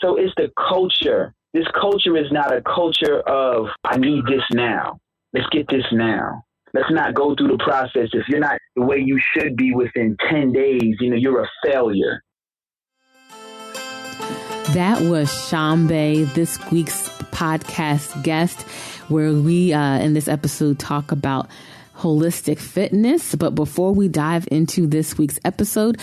So it's the culture. This culture is not a culture of, I need this now. Let's get this now. Let's not go through the process. If you're not the way you should be within 10 days, you're a failure. That was Shombay, this week's podcast guest, where we, in this episode, talk about holistic fitness. But before we dive into this week's episode,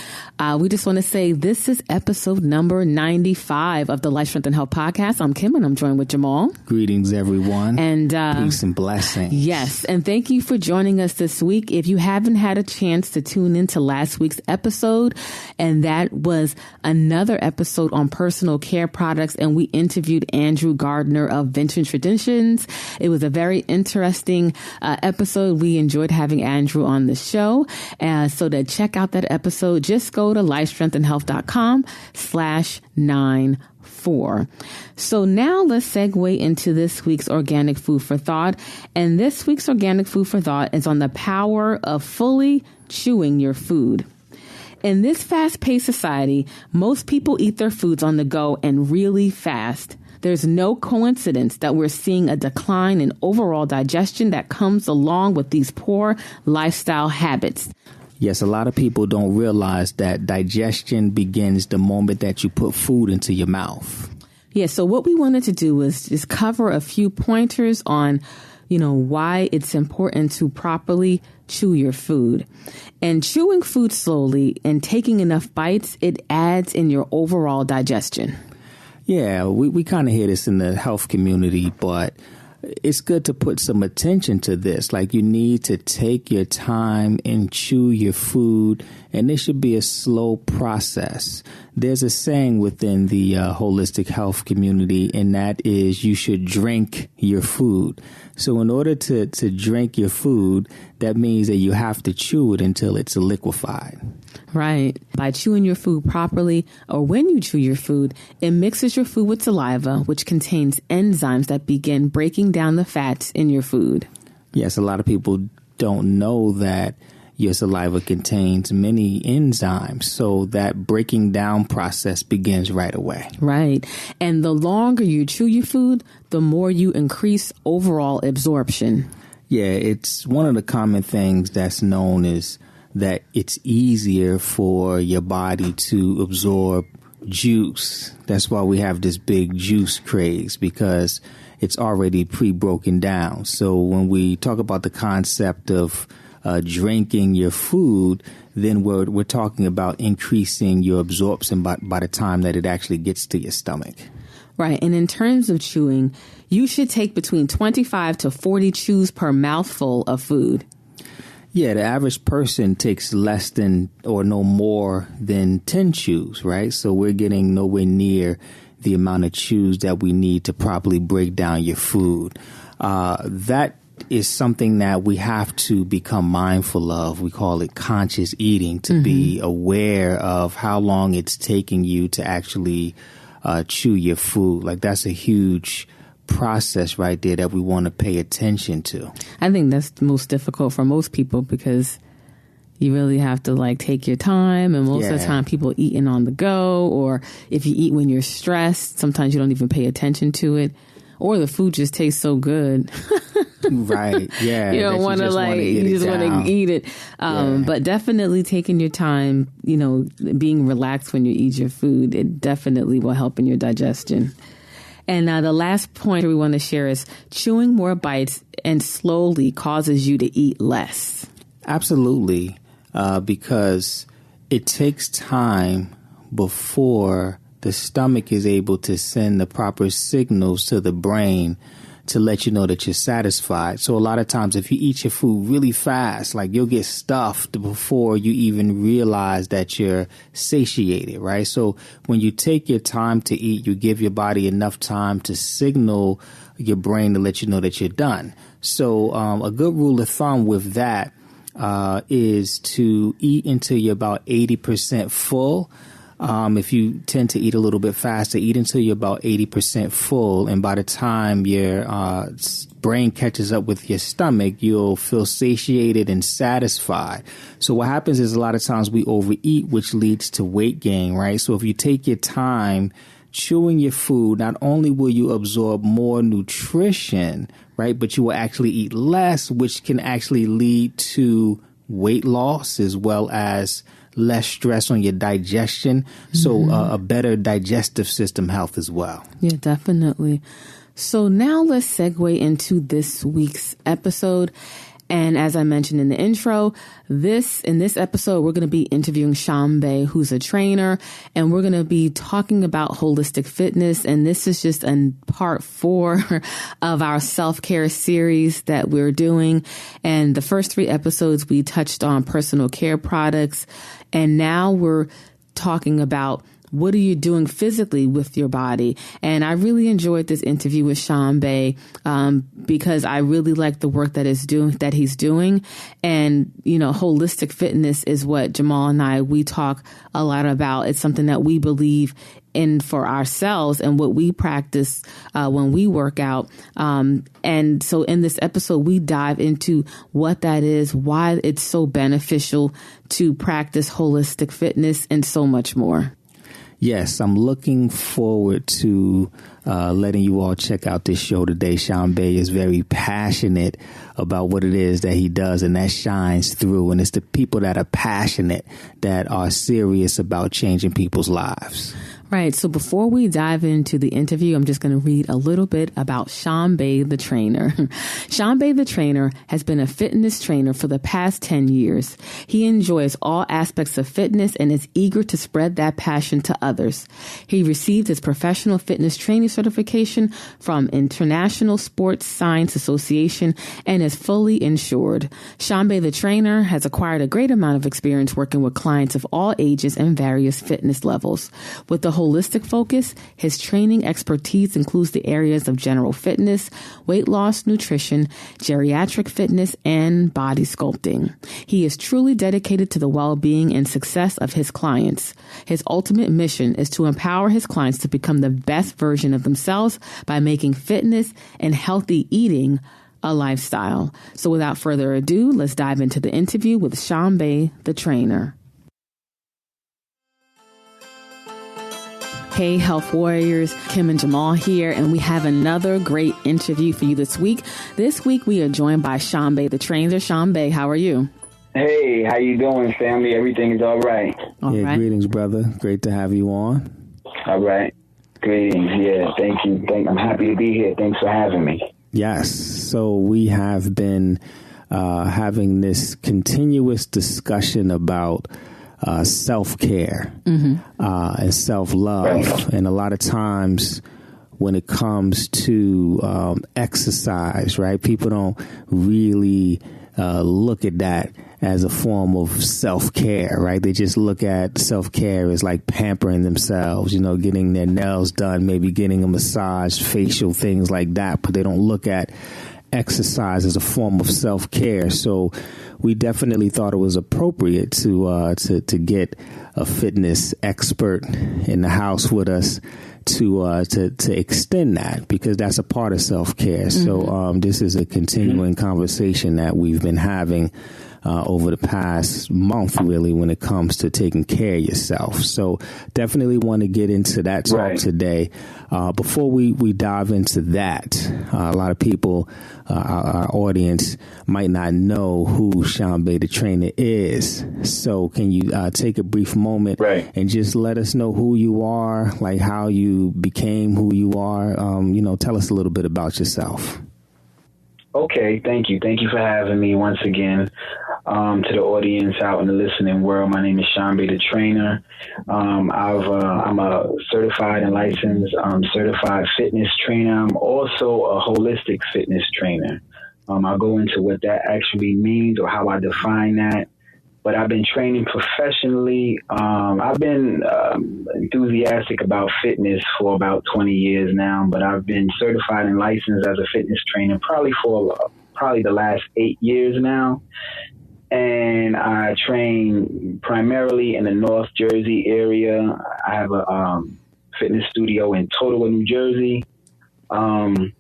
we just want to say this is episode number 95 of the Life, Strength, and Health podcast. I'm Kim, and I'm joined with Jamal. Greetings, everyone. And peace and blessings. Yes. And thank you for joining us this week. If you haven't had a chance to tune into last week's episode, and that was another episode on personal care products, and we interviewed Andrew Gardner of Vintage Traditions. It was a very interesting episode. We enjoyed having Andrew on the show. So to check out that episode, just go to lifestrengthandhealth.com/94. So now let's segue into this week's organic food for thought. And this week's organic food for thought is on the power of fully chewing your food. In this fast-paced society, most people eat their foods on the go and really fast. There's no coincidence that we're seeing a decline in overall digestion that comes along with these poor lifestyle habits. Yes, a lot of people don't realize that digestion begins the moment that you put food into your mouth. Yeah, so what we wanted to do was just cover a few pointers on, why it's important to properly chew your food. And chewing food slowly and taking enough bites, it adds in your overall digestion. Yeah, we kind of hear this in the health community, but it's good to put some attention to this. Like, you need to take your time and chew your food, and this should be a slow process. There's a saying within the holistic health community, and that is you should drink your food. So in order to drink your food, that means that you have to chew it until it's liquefied. Right. By chewing your food properly, or when you chew your food, it mixes your food with saliva, which contains enzymes that begin breaking down the fats in your food. Yes, a lot of people don't know that your saliva contains many enzymes, so that breaking down process begins right away. Right. And the longer you chew your food, the more you increase overall absorption. Yeah, it's one of the common things that's known as that it's easier for your body to absorb juice. That's why we have this big juice craze, because it's already pre-broken down. So when we talk about the concept of drinking your food, then we're talking about increasing your absorption by the time that it actually gets to your stomach. Right. And in terms of chewing, you should take between 25 to 40 chews per mouthful of food. Yeah, the average person takes less than or no more than 10 chews, right? So we're getting nowhere near the amount of chews that we need to properly break down your food. That is something that we have to become mindful of. We call it conscious eating, to be aware of how long it's taking you to actually chew your food. Like, that's a huge process right there that we want to pay attention to. I think that's the most difficult for most people, because you really have to take your time, and most of the time people eating on the go, or if you eat when you're stressed, sometimes you don't even pay attention to it, or the food just tastes so good. Right. Yeah. You don't want to you just want to eat it. But definitely taking your time, being relaxed when you eat your food, it definitely will help in your digestion. And the last point we want to share is chewing more bites and slowly causes you to eat less. Absolutely. Because it takes time before the stomach is able to send the proper signals to the brain to let you know that you're satisfied. So a lot of times if you eat your food really fast, you'll get stuffed before you even realize that you're satiated, right? So when you take your time to eat, you give your body enough time to signal your brain to let you know that you're done. So a good rule of thumb with that is to eat until you're about 80% full. If you tend to eat a little bit faster, eat until you're about 80% full. And by the time your brain catches up with your stomach, you'll feel satiated and satisfied. So what happens is a lot of times we overeat, which leads to weight gain, right? So if you take your time chewing your food, not only will you absorb more nutrition, right, but you will actually eat less, which can actually lead to weight loss as well as less stress on your digestion. So a better digestive system health as well. Yeah, definitely. So now let's segue into this week's episode. And as I mentioned in the intro, in this episode, we're going to be interviewing Shombay, who's a trainer, and we're going to be talking about holistic fitness. And this is just in part 4 of our self-care series that we're doing. And the first 3 episodes, we touched on personal care products. And now we're talking about what are you doing physically with your body? And I really enjoyed this interview with Shombay because I really like the work that he's doing. And, you know, holistic fitness is what Jamal and we talk a lot about. It's something that we believe in for ourselves and what we practice when we work out. And so in this episode, we dive into what that is, why it's so beneficial to practice holistic fitness, and so much more. Yes, I'm looking forward to letting you all check out this show today. Shombay is very passionate about what it is that he does, and that shines through. And it's the people that are passionate that are serious about changing people's lives. Right. So before we dive into the interview, I'm just going to read a little bit about Shombay the Trainer. Shombay the Trainer has been a fitness trainer for the past 10 years. He enjoys all aspects of fitness and is eager to spread that passion to others. He received his professional fitness training certification from International Sports Science Association and is fully insured. Shombay the Trainer has acquired a great amount of experience working with clients of all ages and various fitness levels. With the holistic focus, his training expertise includes the areas of general fitness, weight loss, nutrition, geriatric fitness, and body sculpting. He is truly dedicated to the well-being and success of his clients. His ultimate mission is to empower his clients to become the best version of themselves by making fitness and healthy eating a lifestyle. So without further ado, let's dive into the interview with Shombay the Trainer. Hey, Health Warriors, Kim and Jamal here, and we have another great interview for you this week. This week, we are joined by Shombay the Trainer. Shombay, how are you? Hey, how you doing, family? Everything's all right. All right. Greetings, brother. Great to have you on. All right. Greetings. Yeah, thank you. I'm happy to be here. Thanks for having me. Yes. So we have been having this continuous discussion about self-care and self-love. Right. And a lot of times when it comes to exercise, right, people don't really look at that as a form of self-care, right? They just look at self-care as like pampering themselves, you know, getting their nails done, maybe getting a massage, facial things like that. But they don't look at exercise as a form of self-care. So we definitely thought it was appropriate to get a fitness expert in the house with us to extend that, because that's a part of self-care. So this is a continuing conversation that we've been having over the past month, really, when it comes to taking care of yourself. So definitely want to get into that talk today. Before we dive into that, a lot of people, our audience, might not know who Shombay the Trainer is. So can you take a brief moment and just let us know who you are, like how you became who you are? Tell us a little bit about yourself. Okay, thank you. Thank you for having me once again. To the audience out in the listening world, my name is Shombay the Trainer. I'm a certified and licensed certified fitness trainer. I'm also a holistic fitness trainer. I'll go into what that actually means or how I define that. But I've been training professionally. I've been enthusiastic about fitness for about 20 years now, but I've been certified and licensed as a fitness trainer probably the last 8 years now. And I train primarily in the North Jersey area. I have a fitness studio in Totowa, New Jersey. And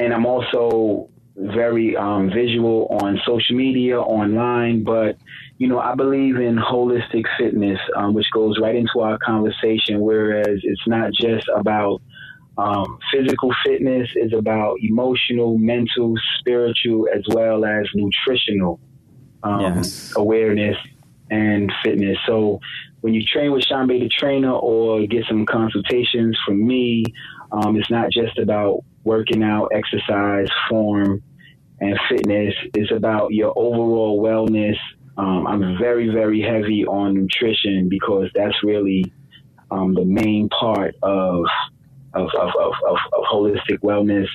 I'm also very visual on social media, online, but I believe in holistic fitness, which goes right into our conversation, whereas it's not just about physical fitness, it's about emotional, mental, spiritual, as well as nutritional awareness and fitness. So when you train with Shombay the Trainer or get some consultations from me, it's not just about working out, exercise, form, and fitness. It's about your overall wellness. I'm very, very heavy on nutrition because that's really the main part of holistic wellness,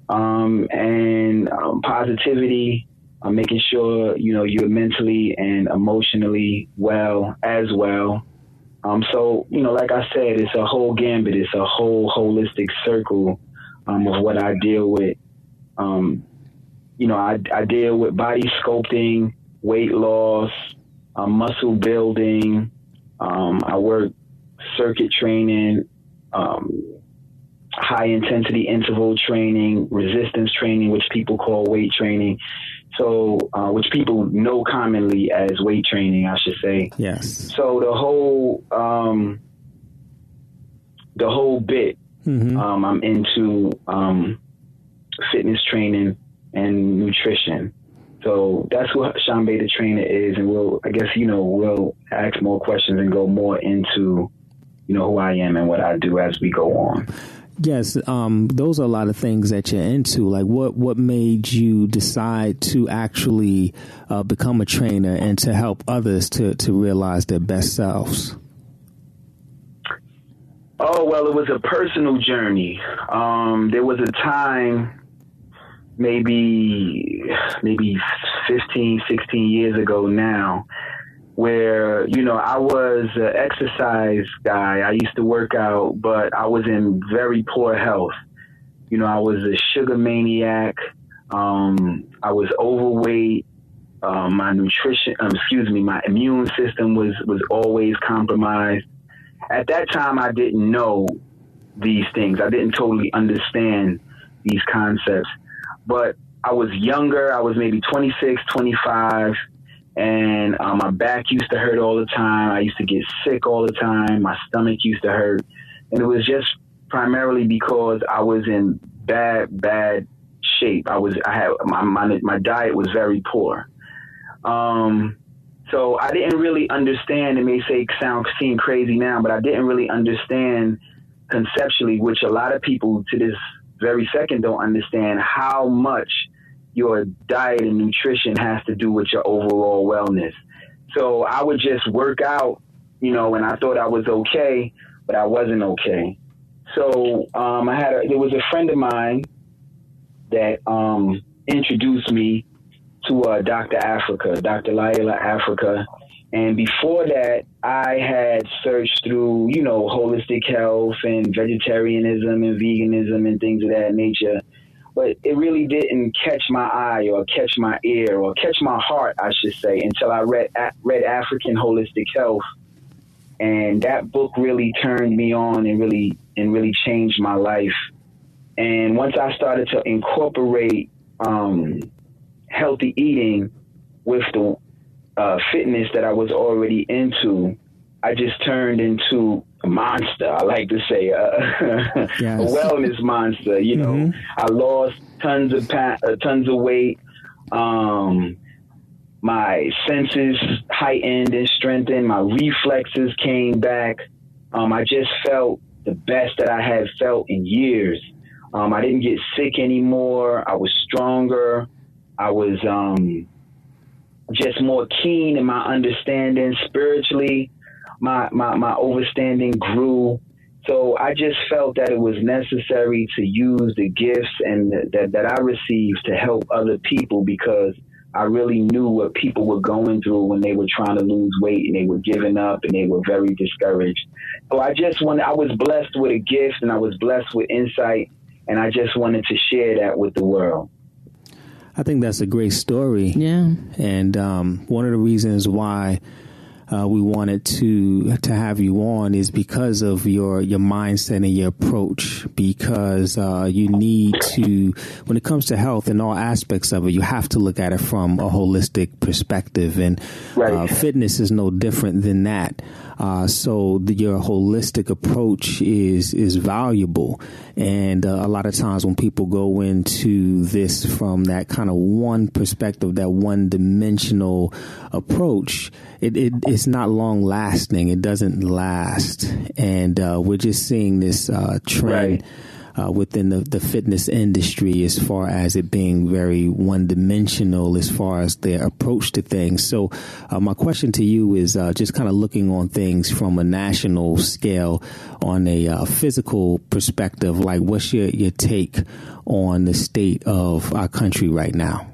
and positivity. Making sure you're mentally and emotionally well as well. So like I said, it's a whole gambit. It's a whole holistic circle of what I deal with. I deal with body sculpting, weight loss, muscle building. I work circuit training, high intensity interval training, resistance training, which people call weight training. So, which people know commonly as weight training, I should say. Yes. So the whole bit, I'm into fitness training and nutrition. So that's what Shombay the Trainer is, and we'll ask more questions and go more into, who I am and what I do as we go on. Yes, those are a lot of things that you're into. Like, what made you decide to actually become a trainer and to help others to realize their best selves? Oh, well, it was a personal journey. There was a time, maybe 15, 16 years ago now, where, I was an exercise guy. I used to work out, but I was in very poor health. I was a sugar maniac. I was overweight. My immune system was always compromised. At that time, I didn't know these things. I didn't totally understand these concepts, but I was younger. I was maybe 26, 25. And my back used to hurt all the time. I used to get sick all the time. My stomach used to hurt. And it was just primarily because I was in bad shape. My diet was very poor. So I didn't really understand. It may seem crazy now, but I didn't really understand conceptually, which a lot of people to this very second don't understand, how much your diet and nutrition has to do with your overall wellness. So I would just work out, and I thought I was okay, but I wasn't okay. So there was a friend of mine that introduced me to Dr. Laila Africa. And before that, I had searched through, holistic health and vegetarianism and veganism and things of that nature. But it really didn't catch my eye or catch my ear or catch my heart, I should say, until I read African Holistic Health. And that book really turned me on and really changed my life. And once I started to incorporate healthy eating with the fitness that I was already into, I just turned into a monster. I like to say a wellness monster. I lost tons of weight. My senses heightened and strengthened. My reflexes came back. I just felt the best that I had felt in years. I didn't get sick anymore. I was stronger. I was just more keen in my understanding spiritually. My understanding grew. So I just felt that it was necessary to use the gifts and that I received to help other people, because I really knew what people were going through when they were trying to lose weight and they were giving up and they were very discouraged. So I was blessed with a gift and I was blessed with insight, and I just wanted to share that with the world. I think that's a great story. Yeah. And one of the reasons why we wanted to have you on is because of your mindset and your approach, because you need to, when it comes to health and all aspects of it, you have to look at it from a holistic perspective, and fitness is no different than that. So your holistic approach is valuable. And a lot of times when people go into this from that kind of one perspective, that one dimensional approach, it's not long lasting. It doesn't last. And we're just seeing this trend within the fitness industry as far as it being very one-dimensional as far as their approach to things. So my question to you is just kind of looking on things from a national scale on a physical perspective, like what's your take on the state of our country right now?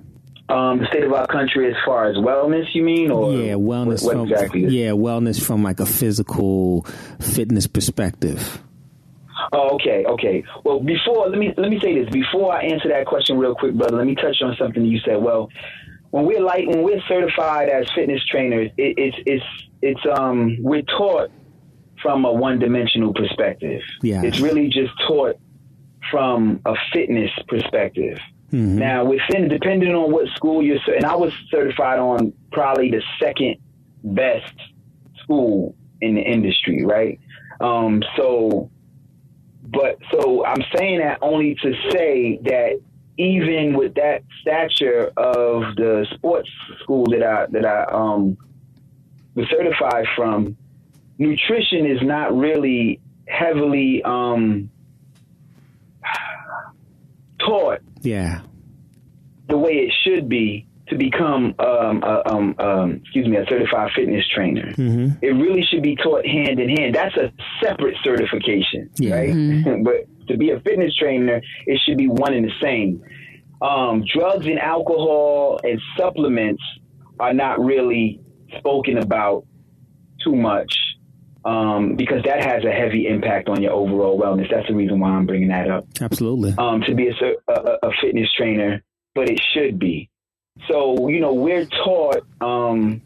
The state of our country as far as wellness, you mean? Or yeah, wellness. What exactly? Yeah, wellness from like a physical fitness perspective. Oh, okay. Well, let me say this. Before I answer that question real quick, brother, let me touch on something you said. Well, when we're certified as fitness trainers, we're taught from a one-dimensional perspective. Yeah. It's really just taught from a fitness perspective. Mm-hmm. Now, depending on what school and I was certified on probably the second best school in the industry, right? So I'm saying that only to say that even with that stature of the sports school that I was certified from, nutrition is not really heavily taught. Yeah. The way it should be to become a certified fitness trainer. Mm-hmm. It really should be taught hand in hand. That's a separate certification, right? Mm-hmm. But to be a fitness trainer, it should be one and the same. Drugs and alcohol and supplements are not really spoken about too much because that has a heavy impact on your overall wellness. That's the reason why I'm bringing that up. Absolutely. To be a fitness trainer, but it should be. So, we're taught from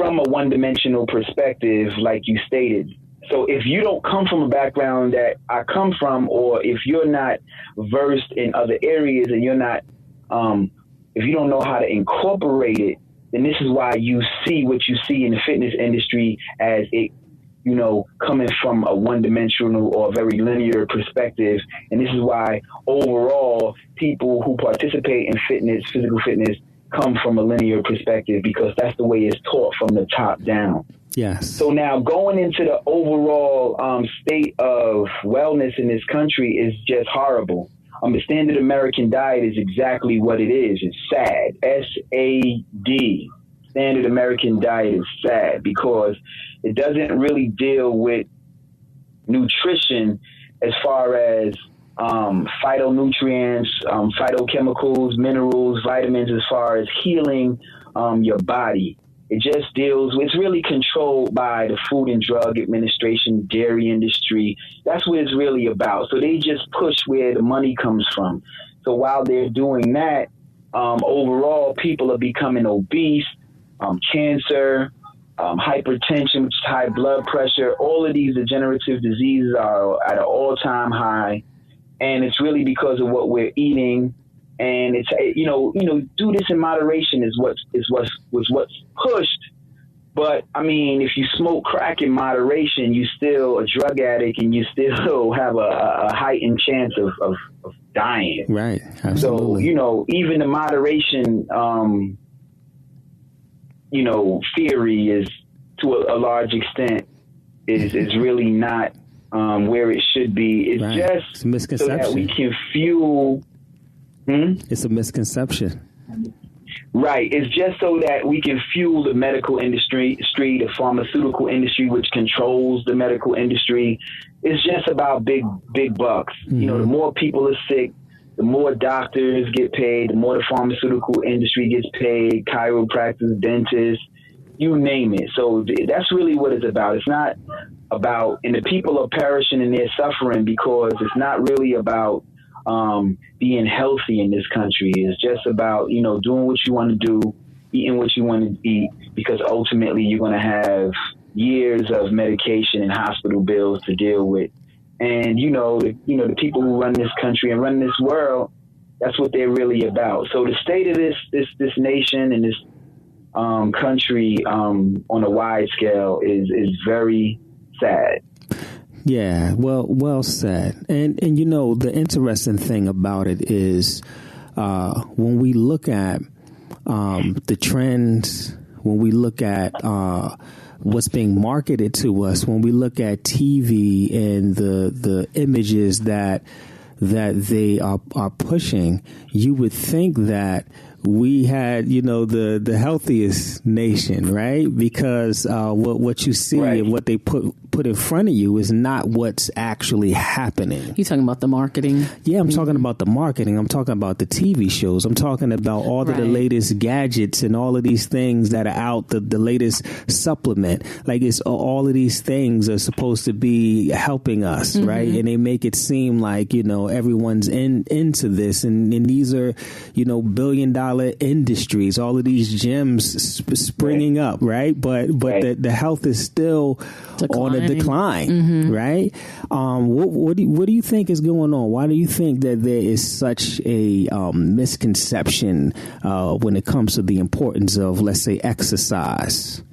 a one-dimensional perspective, like you stated. So if you don't come from a background that I come from, or if you're not versed in other areas and you're not, if you don't know how to incorporate it, then this is why you see what you see in the fitness industry as it, coming from a one-dimensional or a very linear perspective. And this is why overall people who participate in fitness, physical fitness, come from a linear perspective, because that's the way it's taught from the top down. Yes. So now going into the overall state of wellness in this country is just horrible. The standard American diet is exactly what it is. It's sad. SAD. Standard American diet is sad because it doesn't really deal with nutrition as far as phytonutrients, phytochemicals, minerals, vitamins, as far as healing your body. It just it's really controlled by the Food and Drug Administration, dairy industry. That's what it's really about. So they just push where the money comes from. So while they're doing that, overall, people are becoming obese, cancer, hypertension, which is high blood pressure. All of these degenerative diseases are at an all-time high. And it's really because of what we're eating. And it's, do this in moderation is what's pushed. But I mean, if you smoke crack in moderation, you still a drug addict and you still have a heightened chance of dying. Right. Absolutely. So, even the moderation, theory is to a large extent is really not where it should be. It's right. Just it's a misconception. So that we can fuel. It's a misconception. Right. It's just so that we can fuel the medical industry, the pharmaceutical industry, which controls the medical industry. It's just about big bucks. Mm-hmm. The more people are sick, the more doctors get paid, the more the pharmaceutical industry gets paid, chiropractors, dentists, you name it. So that's really what it's about. It's not about, and the people are perishing and they're suffering because it's not really about being healthy in this country. It's just about, doing what you want to do, eating what you want to eat, because ultimately you're going to have years of medication and hospital bills to deal with. And, the people who run this country and run this world, that's what they're really about. So the state of this nation and this country on a wide scale is very sad. Yeah, well said. And the interesting thing about it is when we look at the trends, when we look at what's being marketed to us, when we look at TV and the images that they are pushing, you would think that we had, the healthiest nation, right? Because what you see and what they put in front of you is not what's actually happening. You talking about the marketing? Yeah, I'm talking about the marketing. I'm talking about the TV shows. I'm talking about all of the latest gadgets and all of these things that are out, the latest supplement. Like, it's all of these things are supposed to be helping us, right? And they make it seem like, everyone's into this. And these are, billion-dollar industries, all of these gyms springing up, right? But the health is still on a decline, right? What do you think is going on? Why do you think that there is such a misconception when it comes to the importance of, let's say, exercise?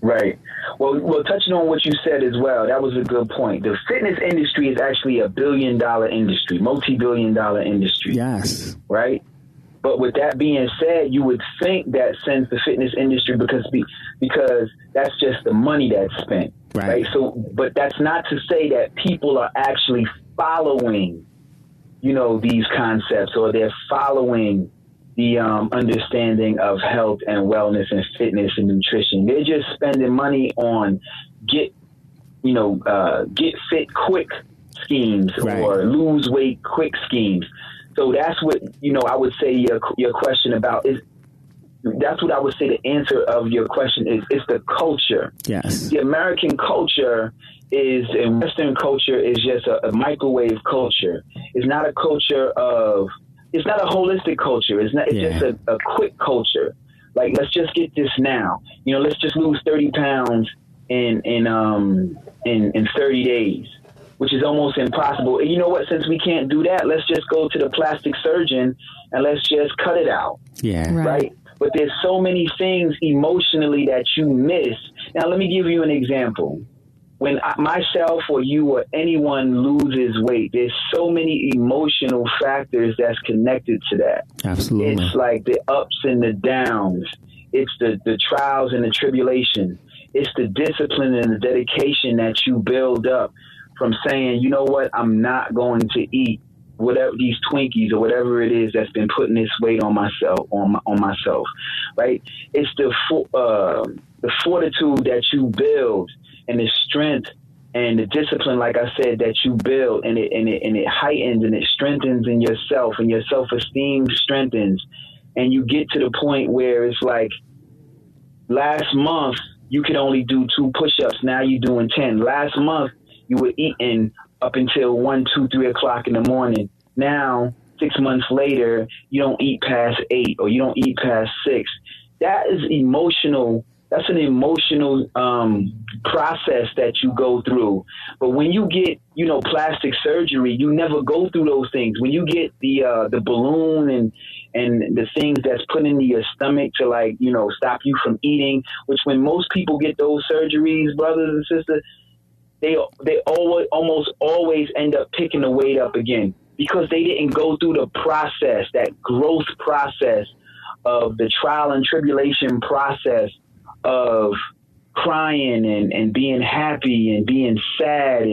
Right. Well, touching on what you said as well, that was a good point. The fitness industry is actually a billion-dollar industry, multi-billion-dollar industry. Yes. Right? But with that being said, you would think that since the fitness industry, because that's just the money that's spent, right? So, but that's not to say that people are actually following, these concepts, or they're following the understanding of health and wellness and fitness and nutrition. They're just spending money on get fit quick schemes, or lose weight quick schemes. So that's what, I would say your question about is, that's what I would say the answer of your question is, it's the culture. Yes. The American culture and Western culture is just a microwave culture. It's not a culture it's not a holistic culture. It's just a quick culture. Like, let's just get this now. Let's just lose 30 pounds in 30 days. Which is almost impossible. And you know what? Since we can't do that, let's just go to the plastic surgeon and let's just cut it out. Yeah. Right? But there's so many things emotionally that you miss. Now, let me give you an example. When myself or you or anyone loses weight, there's so many emotional factors that's connected to that. Absolutely. It's like the ups and the downs. It's the trials and the tribulations. It's the discipline and the dedication that you build up from saying, you know what, I'm not going to eat whatever these Twinkies or whatever it is that's been putting this weight on myself, right? It's the fortitude that you build, and the strength and the discipline, like I said, that you build, and it heightens and it strengthens in yourself, and your self-esteem strengthens, and you get to the point where it's like, last month you could only do 2 push-ups, now you're doing 10. Last month you were eating up until 1, 2, 3 o'clock in the morning. Now, 6 months later, you don't eat past 8, or you don't eat past 6. That is emotional. That's an emotional process that you go through. But when you get, plastic surgery, you never go through those things. When you get the balloon and the things that's put into your stomach to stop you from eating, which when most people get those surgeries, brothers and sisters, they almost always end up picking the weight up again, because they didn't go through the process, that growth process of the trial and tribulation process of crying and being happy and being sad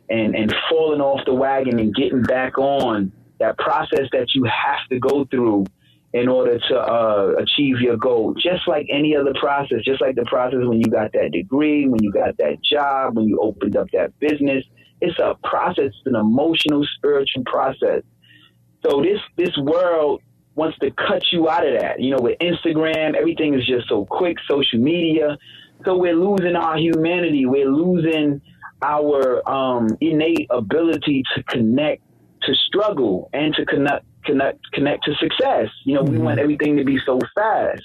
and falling off the wagon and getting back on. That process that you have to go through in order to achieve your goal, just like any other process, just like the process when you got that degree, when you got that job, when you opened up that business. It's a process, it's an emotional, spiritual process. So this world wants to cut you out of that. With Instagram, everything is just so quick, social media. So we're losing our humanity. We're losing our innate ability to connect, to struggle, and to connect to success. We want everything to be so fast.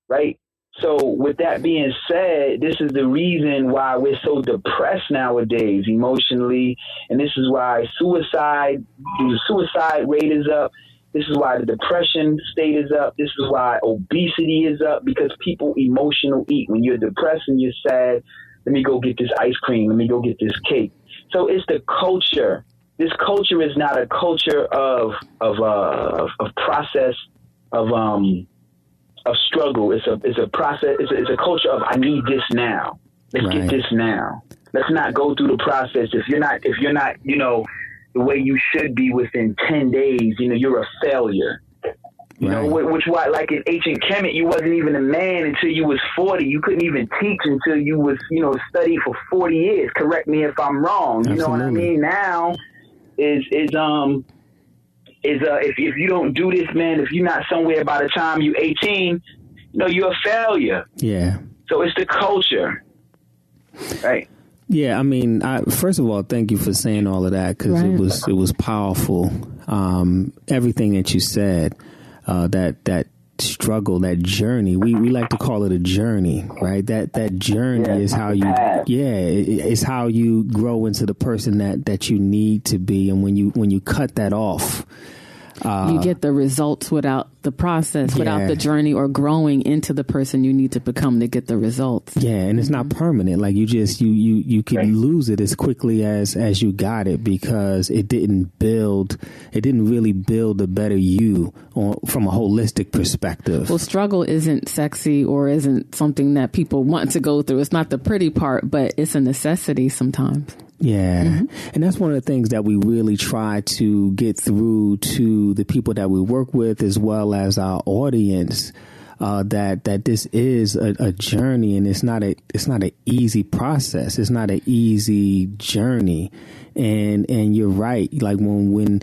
right? So with that being said, this is the reason why we're so depressed nowadays emotionally. And this is why the suicide rate is up. This is why the depression state is up. This is why obesity is up, because people emotional eat. When you're depressed and you're sad, let me go get this ice cream. Let me go get this cake. So it's the culture. This culture is not a culture of process of struggle. It's a process. It's a culture of I need this now. Let's get this now. Let's not go through the process. If you're not, the way you should be within 10 days, you're a failure. You know, which why, like in ancient Kemet, you wasn't even a man until you was 40. You couldn't even teach until you was, studied for 40 years. Correct me if I'm wrong. You know what I mean? Now if you don't do this, man, if you're not somewhere by the time you're 18, you're a failure. Yeah. So it's the culture, right? Yeah, I mean, first of all, thank you for saying all of that, because it was powerful. Everything that you said, that struggle, that journey, we like to call it a journey, right? That journey is how it's how you grow into the person that you need to be. And when you cut that off, you get the results without the process, without the journey, or growing into the person you need to become to get the results. Yeah, and it's not permanent. Like you can lose it as quickly as you got it, because it didn't really build a better you from a holistic perspective. Well, struggle isn't sexy or isn't something that people want to go through. It's not the pretty part, but it's a necessity sometimes. Yeah. Mm-hmm. And that's one of the things that we really try to get through to the people that we work with, as well as our audience, that this is a journey, and it's not an easy process. It's not an easy journey. And you're right. Like when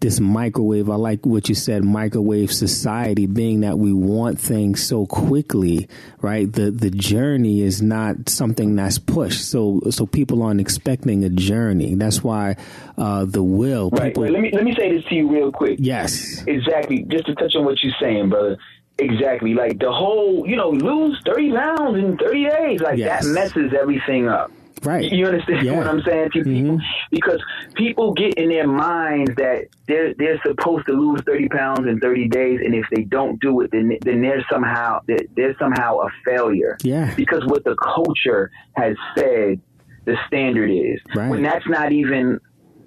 this microwave, I like what you said, microwave society, being that we want things so quickly, right? The journey is not something that's pushed. So people aren't expecting a journey. That's why the will. Right. People, let me say this to you real quick. Yes. Exactly. Just to touch on what you're saying, brother. Exactly. Like the whole, lose 30 pounds in 30 days. Like that messes everything up. Right. You understand what I'm saying to people? Because people get in their minds that they're supposed to lose 30 pounds in 30 days, and if they don't do it, then they're somehow a failure. Yeah. Because what the culture has said the standard is. Right. When that's not even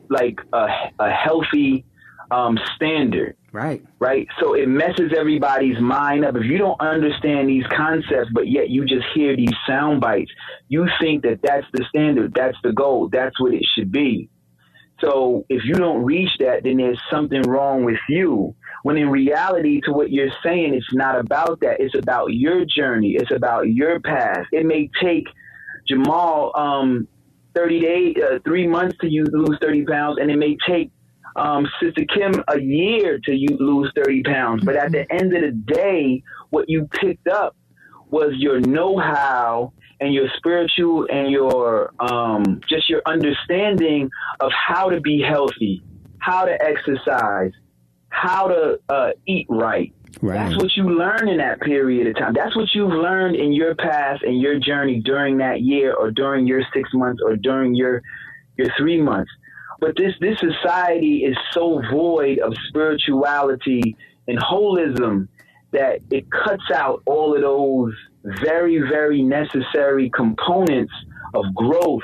like a healthy standard. Right. Right. So it messes everybody's mind up. If you don't understand these concepts, but yet you just hear these sound bites, you think that that's the standard, that's the goal, that's what it should be. So if you don't reach that, then there's something wrong with you. When in reality, to what you're saying, it's not about that. It's about your journey. It's about your path. It may take Jamal 30 days, 3 months to lose 30 pounds, and it may take Sister Kim a year to lose 30 pounds. But at the end of the day, what you picked up was your know-how and your spiritual and your just your understanding of how to be healthy, how to exercise, how to eat right. That's what you learn in that period of time. That's what you've learned in your path and your journey during that year, or during your 6 months, or during your 3 months. But this society is so void of spirituality and holism that it cuts out all of those very, very necessary components of growth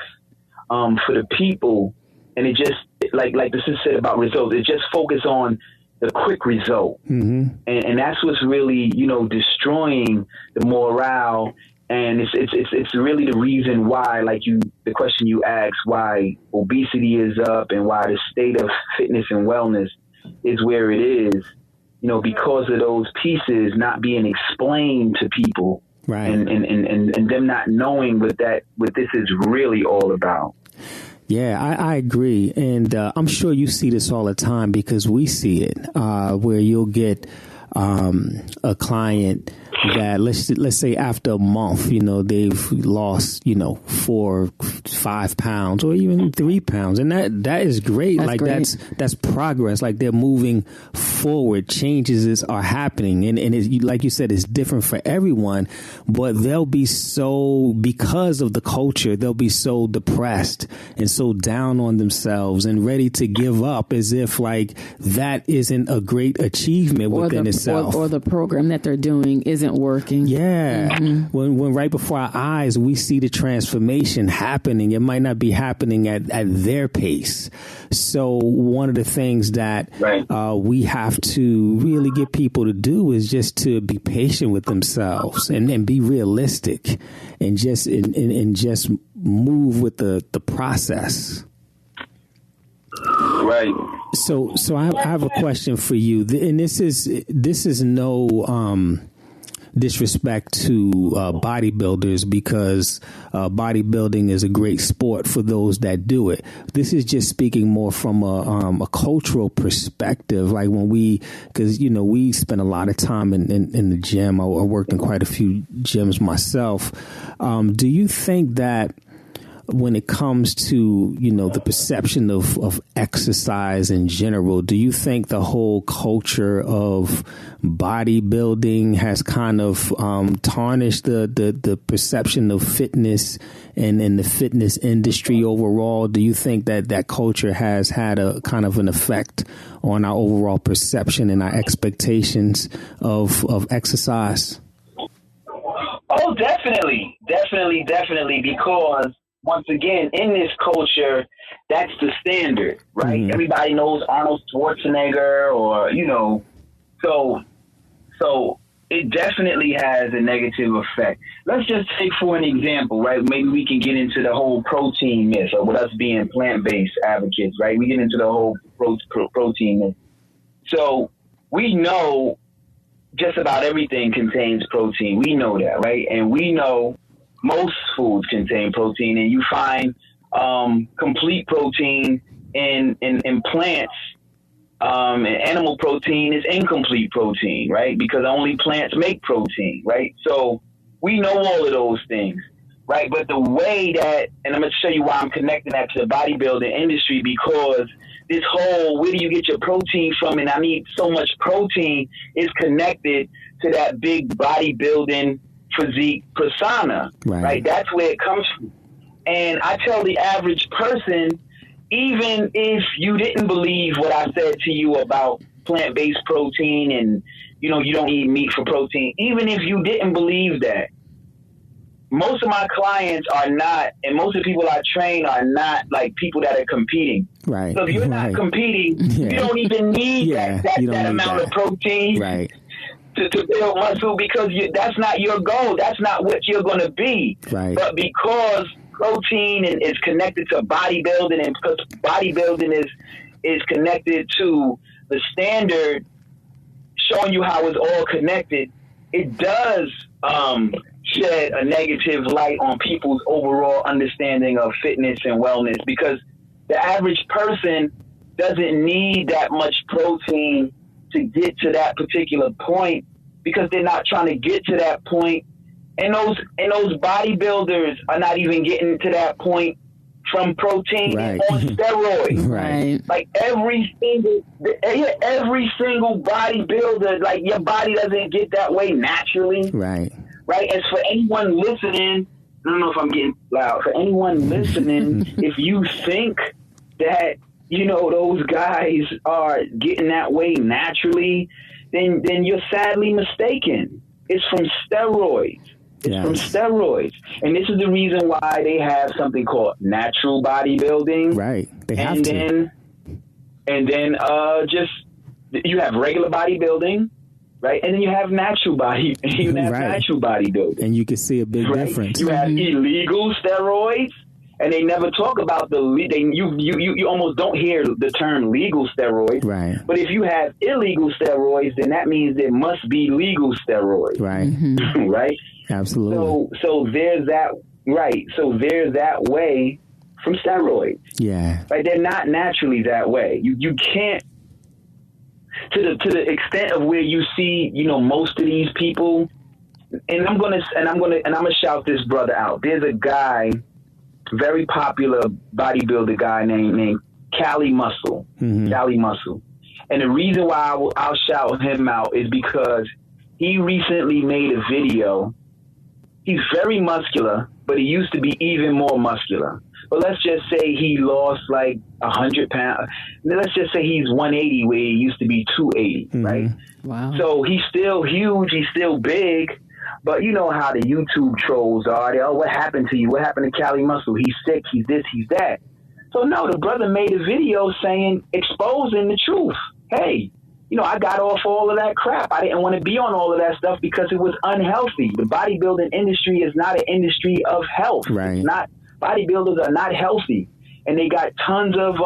for the people. And it just, like the sister said about results, it just focus on the quick result. Mm-hmm. And that's what's really, destroying the morale. And it's really the reason why, the question you asked, why obesity is up and why the state of fitness and wellness is where it is, because of those pieces not being explained to people, right? And them not knowing what this is really all about. Yeah, I agree. And I'm sure you see this all the time, because we see it, where you'll get a client that let's say after a month, they've lost, 4, 5 pounds or even 3 pounds. And that is great. That's progress. Like they're moving forward. Changes are happening. And like you said, it's different for everyone, but they'll be because of the culture, they'll be so depressed and so down on themselves and ready to give up, as if like that isn't a great achievement within itself. Or the program that they're doing isn't working. Yeah. Mm-hmm. When right before our eyes, we see the transformation happening. It might not be happening at their pace. So one of the things that we have to really get people to do is just to be patient with themselves and be realistic and just move with the process. Right. So I have a question for you, and this is no disrespect to bodybuilders, because bodybuilding is a great sport for those that do it. This is just speaking more from a cultural perspective. Like because we spend a lot of time in the gym. I worked in quite a few gyms myself. Do you think that when it comes to, the perception of exercise in general, do you think the whole culture of bodybuilding has kind of tarnished the perception of fitness and in the fitness industry overall? Do you think that culture has had a kind of an effect on our overall perception and our expectations of exercise? Oh, definitely. Because once again, in this culture, that's the standard, right? Mm-hmm. Everybody knows Arnold Schwarzenegger, or so it definitely has a negative effect. Let's just take for an example, right? Maybe we can get into the whole protein myth, or with us being plant-based advocates, right? We get into the whole protein myth. So we know just about everything contains protein. We know that, right? And we know most foods contain protein, and you find complete protein in plants, and animal protein is incomplete protein, right? Because only plants make protein, right? So we know all of those things, right? But the way that, and I'm going to show you why I'm connecting that to the bodybuilding industry, because this whole, where do you get your protein from, and I need so much protein, is connected to that big bodybuilding physique persona, right? That's where it comes from. And I tell the average person, even if you didn't believe what I said to you about plant-based protein and, you don't eat meat for protein, even if you didn't believe that, most of my clients are not, and most of the people I train are not like people that are competing. Right. So if you're not competing, you don't even need that amount of protein. Right. To build muscle, because that's not your goal. That's not what you're going to be. Right. But because protein is connected to bodybuilding, and because bodybuilding is connected to the standard, showing you how it's all connected, it does shed a negative light on people's overall understanding of fitness and wellness, because the average person doesn't need that much protein to get to that particular point, because they're not trying to get to that point. And those bodybuilders are not even getting to that point from protein on steroids. Right. Like every single bodybuilder, like your body doesn't get that way naturally. Right. Right. And for anyone listening, I don't know if I'm getting loud. For anyone listening, if you think that those guys are getting that way naturally, then you're sadly mistaken. It's from steroids. From steroids. And this is the reason why they have something called natural bodybuilding. Right. They have to. And then just you have regular bodybuilding, right? And then you have natural natural bodybuilding. And you can see a big difference. You have illegal steroids. And they never talk about you almost don't hear the term legal steroids. Right. But if you have illegal steroids, then that means there must be legal steroids. Right. Mm-hmm. Right. Absolutely. So there's that. Right. So there's that way from steroids. Yeah. Right. They're not naturally that way. You can't, to the extent of where you see, most of these people and I'm gonna shout this brother out. There's a guy, very popular bodybuilder guy named Cali Muscle. Cali Muscle. And the reason why I'll shout him out is because he recently made a video. He's very muscular, but he used to be even more muscular. But let's just say he lost like 100 pounds. Let's just say he's 180 where he used to be 280, right? Wow. So he's still huge. He's still big. But you know how the YouTube trolls are. They, what happened to you? What happened to Cali Muscle? He's sick. He's this. He's that. So no, the brother made a video exposing the truth. Hey, you know, I got off all of that crap. I didn't want to be on all of that stuff because it was unhealthy. The bodybuilding industry is not an industry of health. Right. It's not, bodybuilders are not healthy, and they got tons of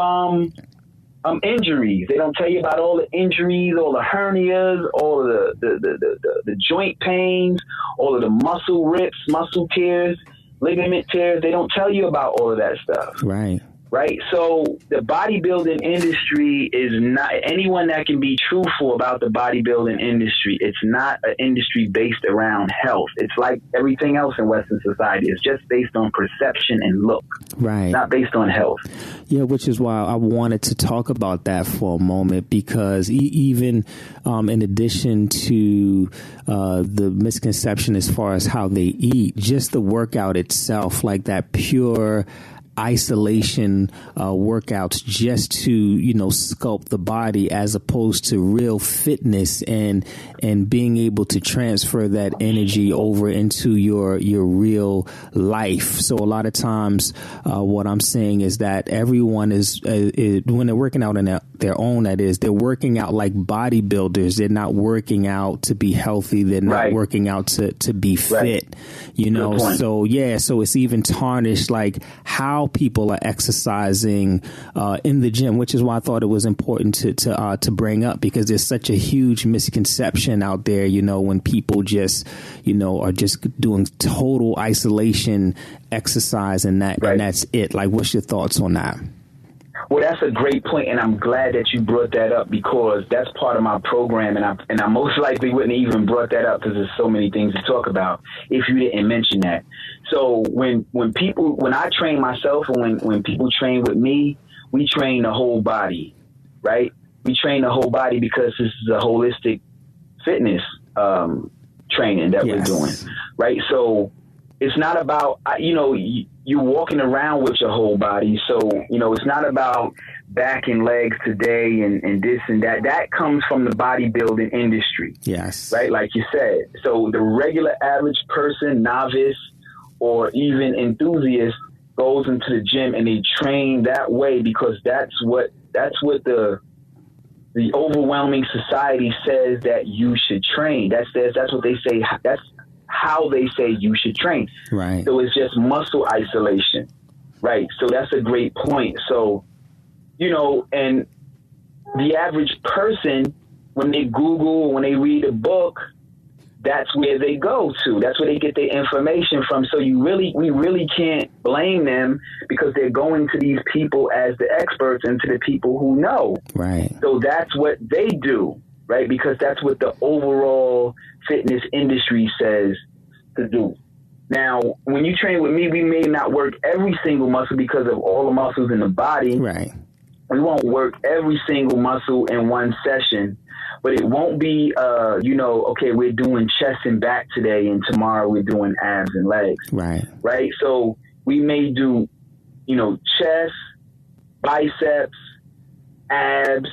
injuries. They don't tell you about all the injuries, all the hernias, all of the joint pains, all of the muscle rips, muscle tears, ligament tears. They don't tell you about all of that stuff. Right. Right. So the bodybuilding industry is not, anyone that can be truthful about the bodybuilding industry, it's not an industry based around health. It's like everything else in Western society. It's just based on perception and look. Right. Not based on health. Yeah, which is why I wanted to talk about that for a moment, because even in addition to the misconception as far as how they eat, just the workout itself, like that pure isolation workouts just to, you know, sculpt the body, as opposed to real fitness and being able to transfer that energy over into your real life. So a lot of times what I'm saying is that everyone is when they're working out on their own, that is, they're working out like bodybuilders. They're not working out to be healthy. They're not working out to be fit, you know. So so it's even tarnished like how people are exercising in the gym, which is why I thought it was important to bring up, because there's such a huge misconception out there, you know, when people just, you know, are just doing total isolation exercise and that's it. Like, what's your thoughts on that? Well, that's a great point, and I'm glad that you brought that up, because that's part of my program, and I most likely wouldn't even brought that up because there's so many things to talk about if you didn't mention that. So when I train myself, and when people train with me, we train the whole body, right? We train the whole body because this is a holistic fitness training that we're doing, right? So it's not about, you know, you're walking around with your whole body. So, you know, it's not about back and legs today and this and that. That comes from the bodybuilding industry. Yes. Right? Like you said. So the regular average person, novice, or even enthusiast goes into the gym and they train that way because that's what the overwhelming society says that you should train. That's what they say. That's how they say you should train. Right. So it's just muscle isolation. Right. So that's a great point. So, you know, and the average person, when they Google, when they read a book, that's where they go to. That's where they get their information from. So we really can't blame them because they're going to these people as the experts and to the people who know. Right. So that's what they do. Right, because that's what the overall fitness industry says to do. Now, when you train with me, we may not work every single muscle because of all the muscles in the body. Right. We won't work every single muscle in one session, but it won't be, you know, okay, we're doing chest and back today, and tomorrow we're doing abs and legs. Right. Right. So we may do, you know, chest, biceps, abs,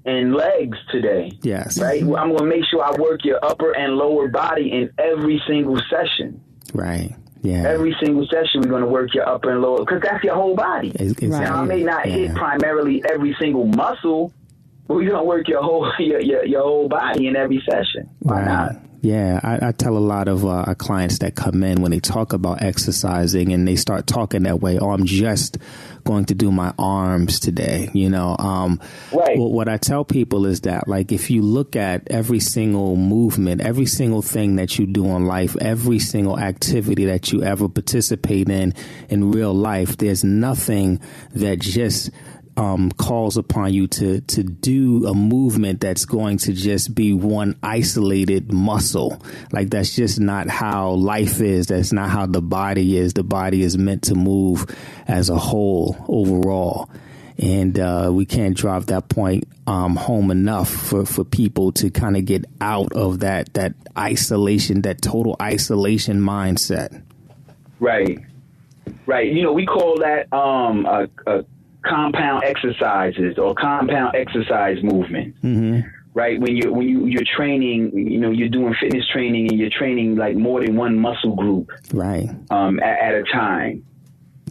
and legs today. Yes. Right. I'm going to make sure I work your upper and lower body in every single session. Right. Yeah. Every single session, we're going to work your upper and lower because that's your whole body. Exactly. Now, I may not hit primarily every single muscle, but we're going to work your whole your whole body in every session. Why not? Yeah, I tell a lot of our clients that come in when they talk about exercising and they start talking that way, oh, I'm just going to do my arms today. You know, what I tell people is that, like, if you look at every single movement, every single thing that you do in life, every single activity that you ever participate in real life, there's nothing that just calls upon you to do a movement that's going to just be one isolated muscle. Like, that's just not how life is. That's not how the body is. The body is meant to move as a whole overall. And we can't drive that point home enough for people to kind of get out of that isolation, that total isolation mindset. Right. You know, we call that a compound exercises or compound exercise movement. Mm-hmm. Right. When you're training, you know, you're doing fitness training and you're training like more than one muscle group. Right. At a time.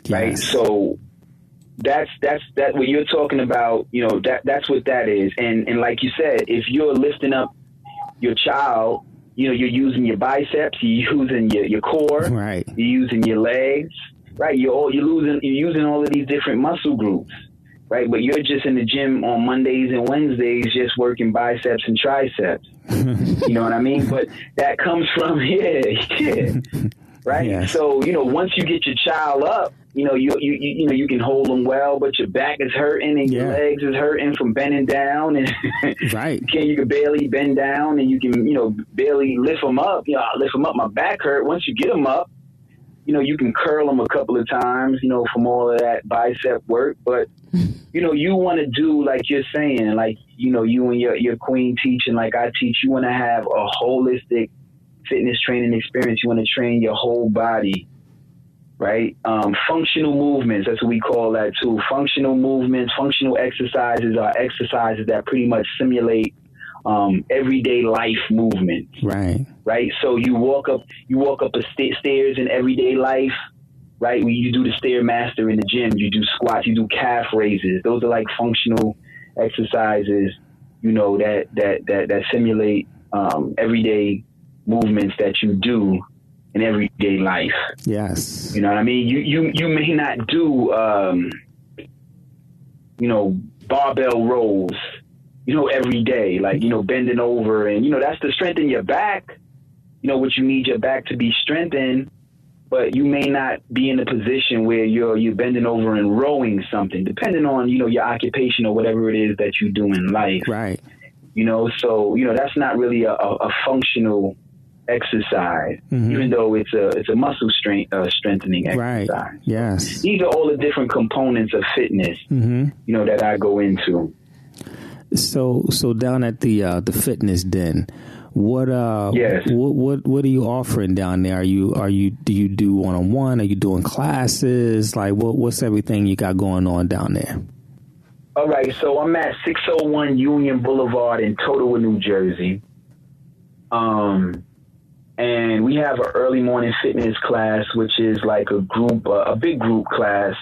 Yes. Right. So that's what you're talking about. You know, that's what that is. And like you said, if you're lifting up your child, you know, you're using your biceps, you're using your core, right? You're using your legs, right? You're using all of these different muscle groups, right? But you're just in the gym on Mondays and Wednesdays, just working biceps and triceps. You know what I mean? But that comes from right? Yes. So, you know, once you get your child up, you know, you can hold them well, but your back is hurting and your legs is hurting from bending down, and right. You can barely bend down, and you can, you know, barely lift them up. You know, I lift them up, my back hurt. Once you get them up, you know, you can curl them a couple of times, you know, from all of that bicep work. But, you know, you want to do, like you're saying, like, you know, you and your queen teach, and like I teach, you want to have a holistic fitness training experience. You want to train your whole body. Right? Functional movements, that's what we call that too. Functional movements, functional exercises are exercises that pretty much simulate everyday life movement. Right. Right. So you walk up stairs in everyday life, right? When you do the Stairmaster in the gym, you do squats, you do calf raises. Those are like functional exercises, you know, that simulate everyday movements that you do in everyday life. Yes. You know what I mean? You may not do, you know, barbell rolls, you know, every day, like, you know, bending over, and, you know, that's to strengthen your back, you know, what you need your back to be strengthened, but you may not be in a position where you're bending over and rowing something, depending on, you know, your occupation or whatever it is that you do in life. Right. You know, so, you know, that's not really a functional exercise, even though it's a muscle strengthening exercise. Right. Yes. These are all the different components of fitness, you know, that I go into. So down at the fitness den, what are you offering down there? Do you do one-on-one? Are you doing classes? Like what's everything you got going on down there? All right. So I'm at 601 Union Boulevard in Totowa, New Jersey. And we have an early morning fitness class, which is like a big group class,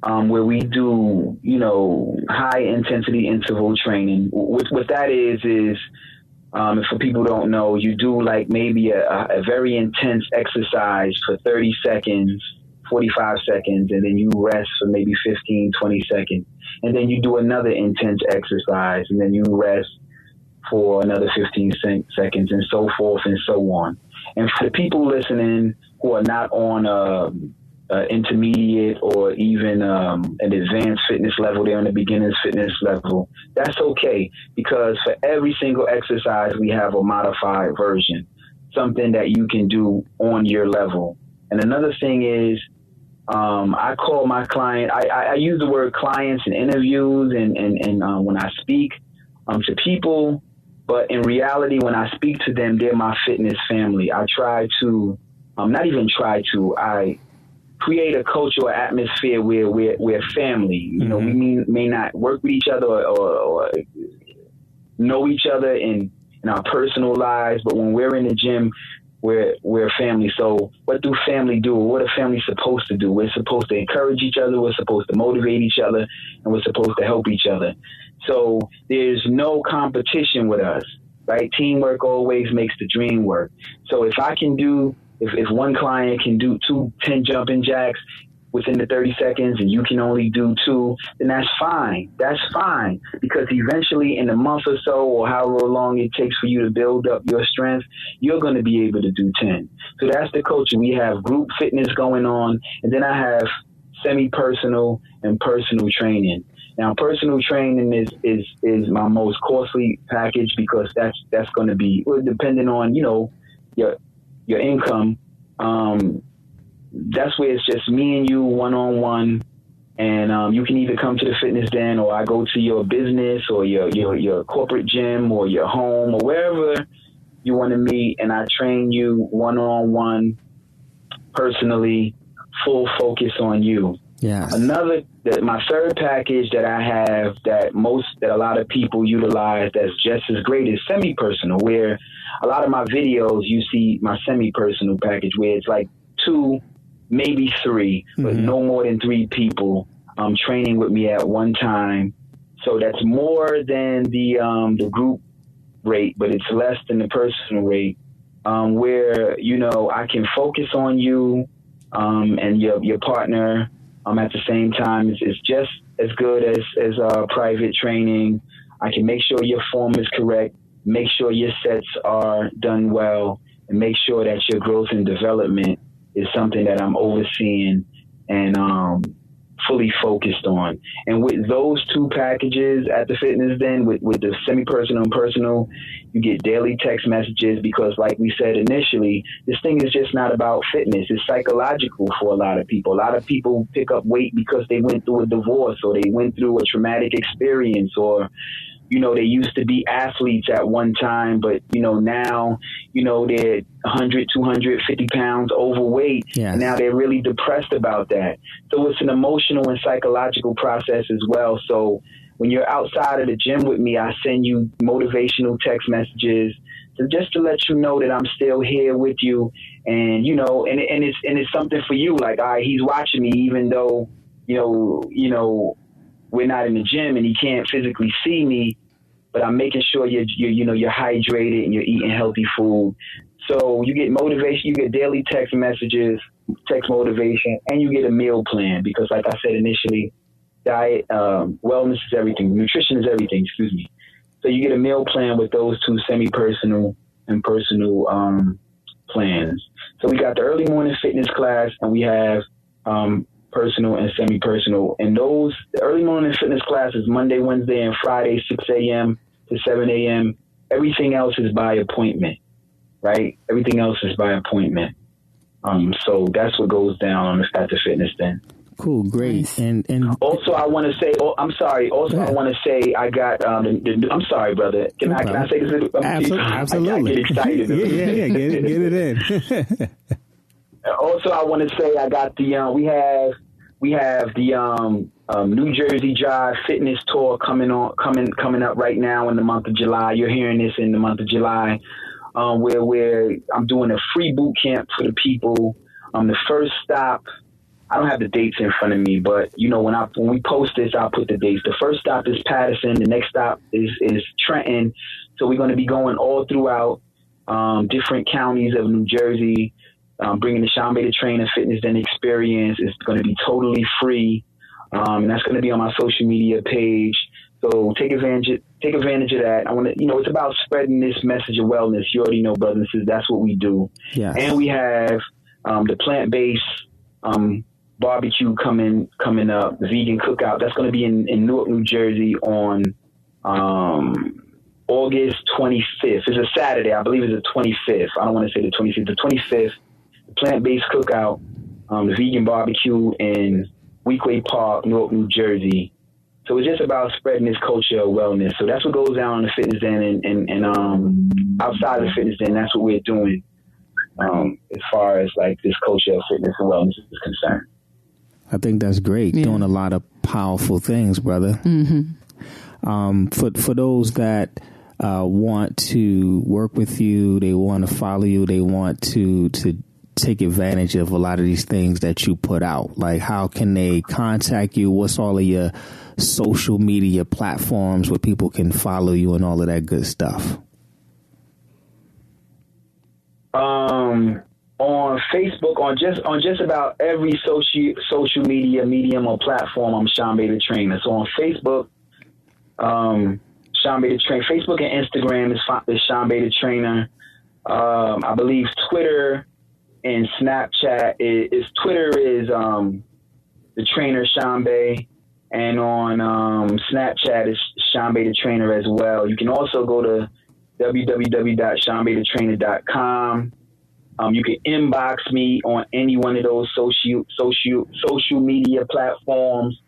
where we do, you know, high intensity interval training. What that is, for people who don't know, you do like maybe a very intense exercise for 30 seconds, 45 seconds, and then you rest for maybe 15, 20 seconds. And then you do another intense exercise, and then you rest for another 15 seconds, and so forth and so on. And for the people listening who are not on intermediate or even an advanced fitness level, they're on the beginner's fitness level, that's okay, because for every single exercise, we have a modified version, something that you can do on your level. And another thing is, I call my client, I use the word clients in interviews and when I speak to people. But in reality, when I speak to them, they're my fitness family. I try to, I create a culture or atmosphere where we're family. You know, we may not work with each other or know each other in our personal lives, but when we're in the gym, we're family. So what do family do? What are families supposed to do? We're supposed to encourage each other. We're supposed to motivate each other, and we're supposed to help each other. So there's no competition with us, right? Teamwork always makes the dream work. So if one client can do 2 10 jumping jacks within the 30 seconds and you can only do 2, then that's fine. That's fine, because eventually in a month or so, or however long it takes for you to build up your strength, you're going to be able to do 10. So that's the culture. We have group fitness going on, and then I have semi-personal and personal training. Now, personal training is my most costly package because that's going to be, depending on, your income. That's where it's just me and you one-on-one. And you can either come to the fitness den, or I go to your business or your corporate gym or your home or wherever you want to meet, and I train you one-on-one, personally, full focus on you. Yes. My third package that I have that a lot of people utilize that's just as great is semi-personal, where a lot of my videos you see my semi-personal package where it's like 2, maybe 3, but no more than 3 people training with me at one time. So that's more than the group rate, but it's less than the personal rate, where I can focus on you and your partner at the same time. It's just as good as private training. I can make sure your form is correct, make sure your sets are done well, and make sure that your growth and development is something that I'm overseeing and fully focused on. And with those 2 packages at the fitness den, with the semi-personal and personal, you get daily text messages because, like we said initially, this thing is just not about fitness. It's psychological for a lot of people. A lot of people pick up weight because they went through a divorce, or they went through a traumatic experience, or they used to be athletes at one time, but, now, they're 100, 250 pounds overweight. Yes. And now they're really depressed about that. So it's an emotional and psychological process as well. So when you're outside of the gym with me, I send you motivational text messages just to let you know that I'm still here with you. And, and it's something for you. Like, all right, he's watching me, even though, we're not in the gym and he can't physically see me, but I'm making sure you're hydrated and you're eating healthy food. So you get motivation, you get daily text messages, text motivation, and you get a meal plan because, like I said initially, diet, wellness is everything. Nutrition is everything, excuse me. So you get a meal plan with those 2 semi-personal and personal plans. So we got the early morning fitness class, and we have personal and semi-personal. And the early morning fitness class is Monday, Wednesday, and Friday, 6 a.m. to 7 a.m. Everything else is by appointment, right? Everything else is by appointment. So that's what goes down at the fitness den. Cool, great. And also, I want to say, I'm sorry. Also, I want to say, I got. I'm sorry, brother. Can I say this? Absolutely. I get excited. yeah. Get it in. Also, I want to say I got the we have the New Jersey Drive Fitness Tour coming up right now in the month of July. You're hearing this in the month of July, where I'm doing a free boot camp for the people. The first stop, I don't have the dates in front of me, but when we post this, I'll put the dates. The first stop is Patterson. The next stop is Trenton. So we're going to be going all throughout different counties of New Jersey. Bringing the Shombay The Trainer Fitness Den experience. Is going to be totally free, and that's going to be on my social media page. So take advantage of that. I want to, it's about spreading this message of wellness. You already know, brothers and sisters, that's what we do. Yes. And we have the plant-based barbecue coming up, the vegan cookout. That's going to be in Newark, New Jersey on August 25th. It's a Saturday. I believe it's the 25th. I don't want to say the 26th. The 25th. Plant-based cookout, the vegan barbecue in Weequay Park, Newark, New Jersey. So it's just about spreading this culture of wellness. So that's what goes down in the fitness den, and outside of the fitness den, that's what we're doing as far as like this culture of fitness and wellness is concerned. I think that's great. Yeah. Doing a lot of powerful things, brother. Mm-hmm. For those that want to work with you, they want to follow you, they want to take advantage of a lot of these things that you put out. Like, how can they contact you? What's all of your social media platforms where people can follow you and all of that good stuff? On Facebook, on just about every social media medium or platform, I'm Shombay The Trainer. So on Facebook, Shombay The Trainer. Facebook and Instagram is Shombay The Trainer. I believe Twitter and Snapchat is The Trainer Shombay, And on Snapchat, it's Shombay the Trainer as well. You can also go to www.shombaythetrainer.com. You can inbox me on any one of those social media platforms.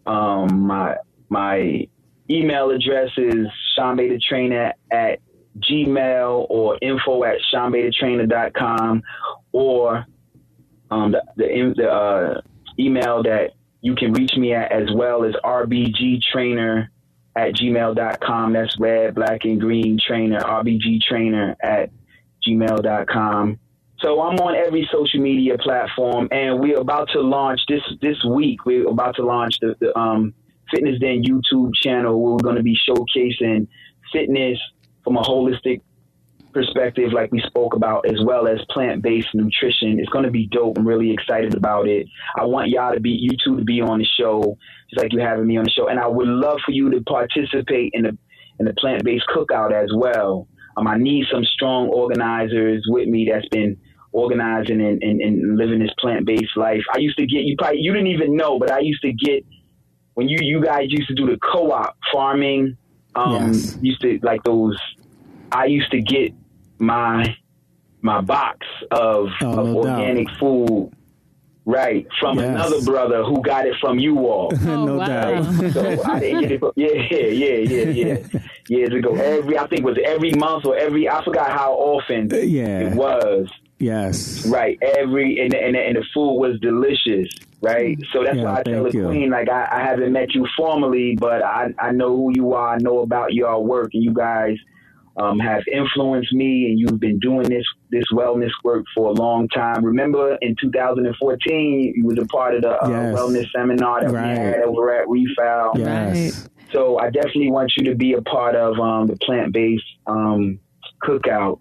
My email address is shombaythetrainer@gmail or info@shombaythetrainer.com, or the email that you can reach me at as well as rbgtrainer@gmail.com. That's red, black, and green trainer, rbgtrainer@gmail.com. So I'm on every social media platform, and we're about to launch this week. We're about to launch the Fitness Den YouTube channel. We're going to be showcasing fitness from a holistic perspective, like we spoke about, as well as plant-based nutrition. It's going to be dope. I'm really excited about it. I want you two to be on the show, just like you having me on the show. And I would love for you to participate in the plant-based cookout as well. I need some strong organizers with me that's been organizing and living this plant-based life. I used to get, you didn't even know, but I used to get, when you guys used to do the co-op farming, Yes. used to like those, I used to get my box of organic food, right, from another brother who got it from you all. No doubt. So I didn't get it from, years ago. I think it was every month or I forgot how often it was. Yes. Right. And the food was delicious. Right. So that's why I tell the queen, like, I haven't met you formally, but I know who you are. I know about your work, and you guys have influenced me, and you've been doing this wellness work for a long time. Remember in 2014, you was a part of the wellness seminar that we had over at Refile. Yes. So I definitely want you to be a part of the plant-based cookout.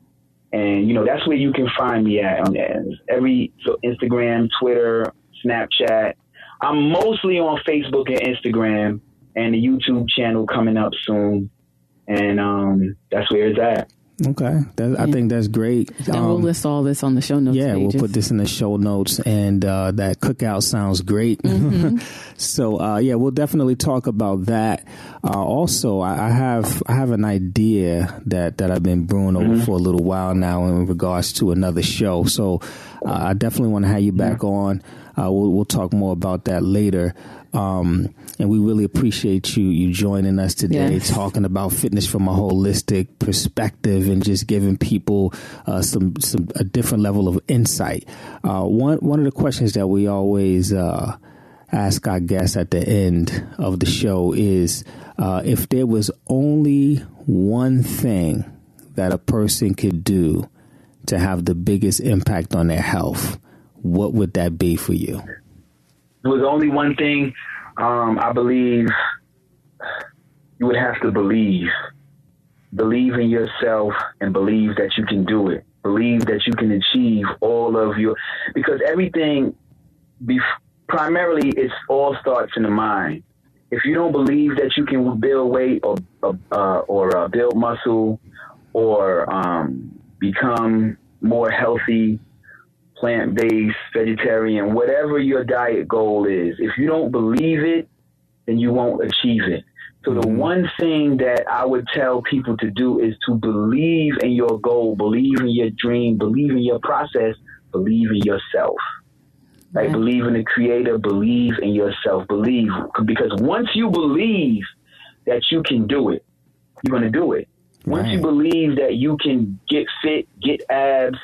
And, that's where you can find me at. So Instagram, Twitter, Snapchat. I'm mostly on Facebook and Instagram, and the YouTube channel coming up soon. And that's where it's at. Okay. I think that's great. And we'll list all this on the show notes pages. We'll put this in the show notes, and that cookout sounds great. Mm-hmm. So, we'll definitely talk about that. Also, I have an idea that I've been brewing over for a little while now in regards to another show. So, I definitely want to have you back on. We'll talk more about that later. And we really appreciate you joining us today, talking about fitness from a holistic perspective and just giving people a different level of insight. One of the questions that we always ask our guests at the end of the show is if there was only one thing that a person could do to have the biggest impact on their health, what would that be for you? There was only one thing. I believe you would have to believe in yourself and believe that you can do it. Believe that you can achieve all of because everything primarily it all starts in the mind. If you don't believe that you can build weight or build muscle or become more healthy, plant-based, vegetarian, whatever your diet goal is, if you don't believe it, then you won't achieve it. So the one thing that I would tell people to do is to believe in your goal, believe in your dream, believe in your process, believe in yourself. Like, believe in the creator, believe in yourself, believe. Because once you believe that you can do it, you're going to do it. Once you believe that you can get fit, get abs,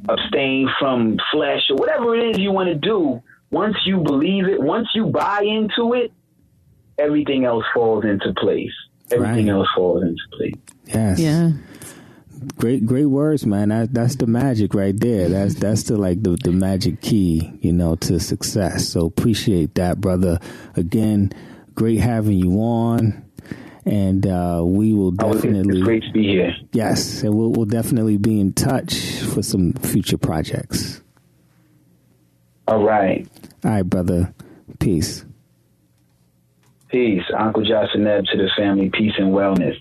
abstain from flesh or whatever it is you want to do, once you believe it, once you buy into it, everything else falls into place. Everything else falls into place. Yes. Yeah. Great words, man. That's the magic right there. That's the magic key, to success. So appreciate that, brother. Again, great having you on. And we will definitely. It's great to be here. Yes, and we'll definitely be in touch for some future projects. All right. All right, brother. Peace. Peace. Uncle Josh and Neb to the family. Peace and wellness.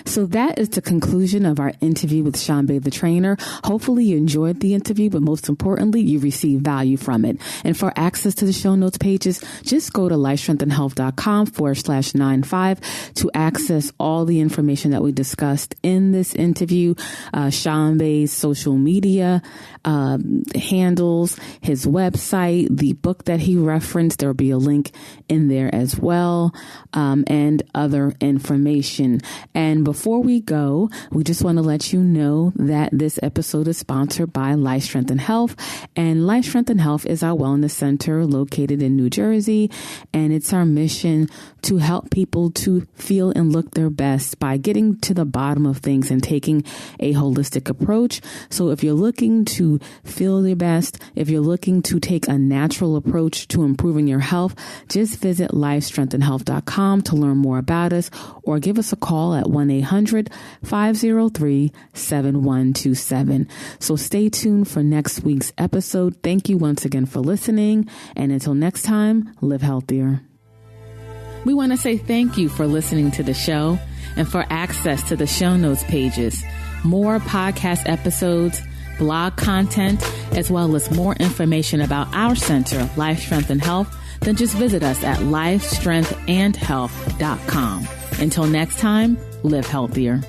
So that is the conclusion of our interview with Shombay the Trainer. Hopefully you enjoyed the interview, but most importantly, you received value from it. And for access to the show notes pages, just go to lifestrengthandhealth.com/95 to access all the information that we discussed in this interview, Shombay's social media handles, his website, the book that he referenced. There will be a link in there as well, and other information. And before we go, we just want to let you know that this episode is sponsored by Life Strength and Health. And Life Strength and Health is our wellness center located in New Jersey. And it's our mission to help people to feel and look their best by getting to the bottom of things and taking a holistic approach. So if you're looking to feel your best, if you're looking to take a natural approach to improving your health, just visit lifestrengthandhealth.com to learn more about us, or give us a call at 1-800-503-7127. So stay tuned for next week's episode. Thank you once again for listening. And until next time, live healthier. We want to say thank you for listening to the show and for access to the show notes pages, more podcast episodes, blog content, as well as more information about our center, Life Strength and Health. Then just visit us at lifestrengthandhealth.com. Until next time, live healthier.